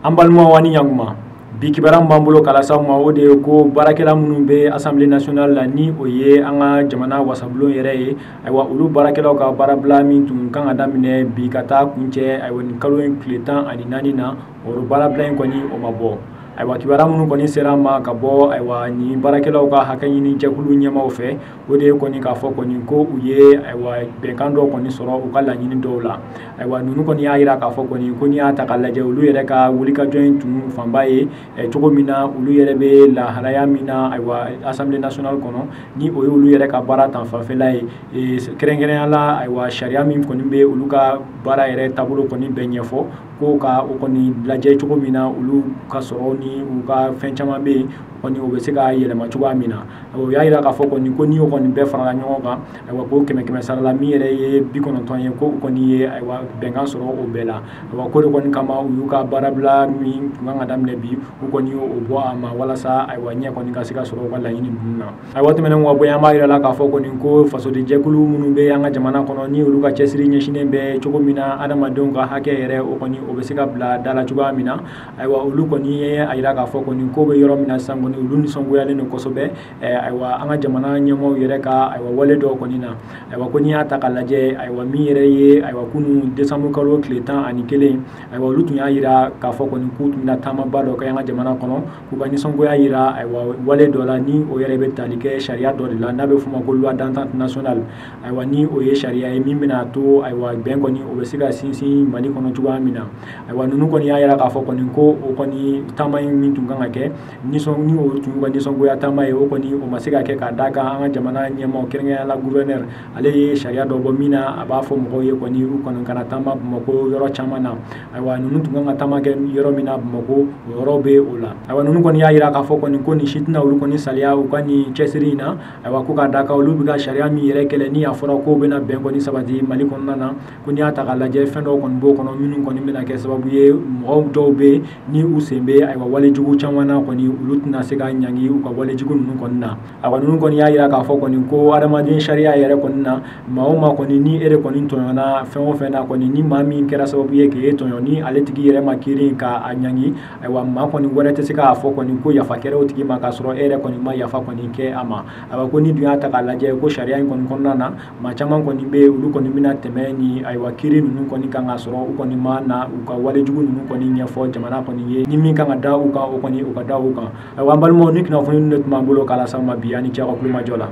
An balima wani ɲanguma bi kibaran b'an bolo kala s'aw ma o de ye ko baarakɛla minnu bɛ Assemblée nationale la ni o ye an ka jamana wasabulon yɛrɛ ye ayiwa olu baarakɛlaw ka baarabila min tun kan ka daminɛ bi ka taa kuncɛ ayiwa nin kalo in tile 14 na o baarabila in kɔni o ma bɔ ayiwa kibaran minnu kɔni sera an ma ka bɔ ayiwa nin baarakɛlaw ka hakɛ ɲini jɛkulu ɲɛmaaw fɛ o de ye kɔni k'a fɔ kɔni ko u ye ayiwa bɛnkan dɔ kɔni sɔrɔ u ka laɲini dɔw la ayiwa ninnu kɔni y'a jira k'a fɔ kɔni ko n'i y'a ta k'a lajɛ olu yɛrɛ ka wulikajɔ in tun fanba ye cogo min na olu yɛrɛ bɛ lahalaya min na ayiwa Assemblée nationale kɔnɔ ni o ye olu yɛrɛ ka baara ta fanfɛla ye kɛrɛnkɛrɛnnenya la ayiwa sariya min kɔni bɛ olu ka baara yɛrɛ taabolo kɔni bɛɛ ɲɛfɔ ko ka o kɔni lajɛ cogo min na olu ka sɔrɔ ni u ka fɛn caman bɛ yen kɔni o bɛ se ka yɛlɛma cogoya min na o y'a jira k'a fɔ kɔni ko ni o kɔni bɛɛ farala ɲɔgɔn kan ayiwa ko 100 sara la min yɛrɛ ye 90 ye ko o kɔni ye ayiwa bɛnkan sɔrɔ o bɛɛ la ayiwa ko de kɔni kama u y'u ka baarabila min tun kan ka daminɛ bi u kɔni y'o bɔ a ma walasa ayiwa ɲɛ kɔni ka se ka sɔrɔ u ka laɲini ninnu na ayiwa tɛmɛnen kɔ bɔ an b'a jira la k'a fɔ kɔni ko fasoden jɛkulu minnu bɛ an ka jamana kɔnɔ ni olu ka cɛsiri ɲɛsinnen bɛ cogo min na adamadenw ka hakɛ yɛrɛ o kɔni o bɛ se ka bila da la cogoya min na ayiwa olu kɔni ye a jira k'a fɔ kɔni ko bɛ yɔrɔ min na sisan kɔni olu nisɔngoyalen don kosɛbɛ ayiwa an ka jamana ɲɛmaaw yɛrɛ ka ayiwa wale dɔw kɔni na ayiwa ko n'i y'a ta k'a lajɛ ayiwa min yɛrɛ ye ayiwa kunun décembre kalo tile 11 ayiwa olu tun y'a jira k'a fɔ kɔni k'u tun bɛna taamaba dɔ kɛ an ka jamana kɔnɔ k'u ka nisɔngoya jira ayiwa wale dɔ la ni o yɛrɛ bɛ tali kɛ sariya dɔ de la n'a bɛ f'o ma ko loi d'entente nationale ayiwa ni o ye sariya ye min bɛna to ayiwa bɛn kɔni o bɛ se ka sinsin Mali kɔnɔ cogoya min na ayiwa ninnu kɔni y'a jira k'a fɔ kɔni ko o kɔni taama in min tun kan ka kɛ ni o tun ka nisɔngoya taama ye o kɔni o ma se ka kɛ k'a d'a kan an ka jamana ɲɛmaaw kɛrɛnkɛrɛnnenya la gouverneur ale ye sariya dɔ bɔ min na a b'a fɔ mɔgɔw ye kɔni u kɔni kana taama Bamako yɔrɔ caman na ayiwa ninnu tun kan ka taama kɛ yɔrɔ min na Bamako o yɔrɔ bɛ o la ayiwa ninnu kɔni y'a jira k'a fɔ kɔni ko nin si tɛna olu kɔni saliya u ka nin cɛsiri in na ayiwa ko k'a d'a kan olu bɛ ka sariya min yɛrɛ kɛlɛ ni a fɔra ko bɛna bɛn kɔni sabati Mali kɔnɔna na ko n'i y'a ta k'a lajɛ fɛn dɔw kɔni b'o kɔnɔ minnu kɔni bɛna kɛ sababu ye mɔgɔw dɔw bɛ ni u sen bɛ ayiwa walejugu caman na kɔni olu tɛna se ka ɲangi u ka walejugu ninnu kɔni na ayiwa ninnu kɔni y'a jira k'a fɔ kɔni ko adamaden sariya yɛrɛ kɔni na maa o maa kɔni ni e de kɔni tɔɲɔna fɛn o fɛn na kɔni ni maa min kɛra sababu ye k'e tɔɲɔ ni ale tigi yɛrɛ ma kiiri k'a ɲangi ayiwa maa kɔni wɛrɛ tɛ se k'a fɔ kɔni ko yafa kɛra o tigi ma k'a sɔrɔ e yɛrɛ kɔni ma yafa kɔni kɛ a ma ayiwa ko ni dun y'a ta k'a lajɛ ko sariya in kɔni kɔnɔna na maa caman kɔni bɛ olu kɔni bɛna tɛmɛ ni ayiwa kiiri ninnu kɔni kan ka sɔrɔ u kɔni ma na u ka walejugu ninnu kɔni ɲɛfɔ jamana kɔni ye ni min kan ka da u kan o kɔni u ka da u kan ayiwa an balimaw ni kunnafoni ninnu de tun b'an bolo k'a las'aw ma bi ani cɛ ka kulomajɔ la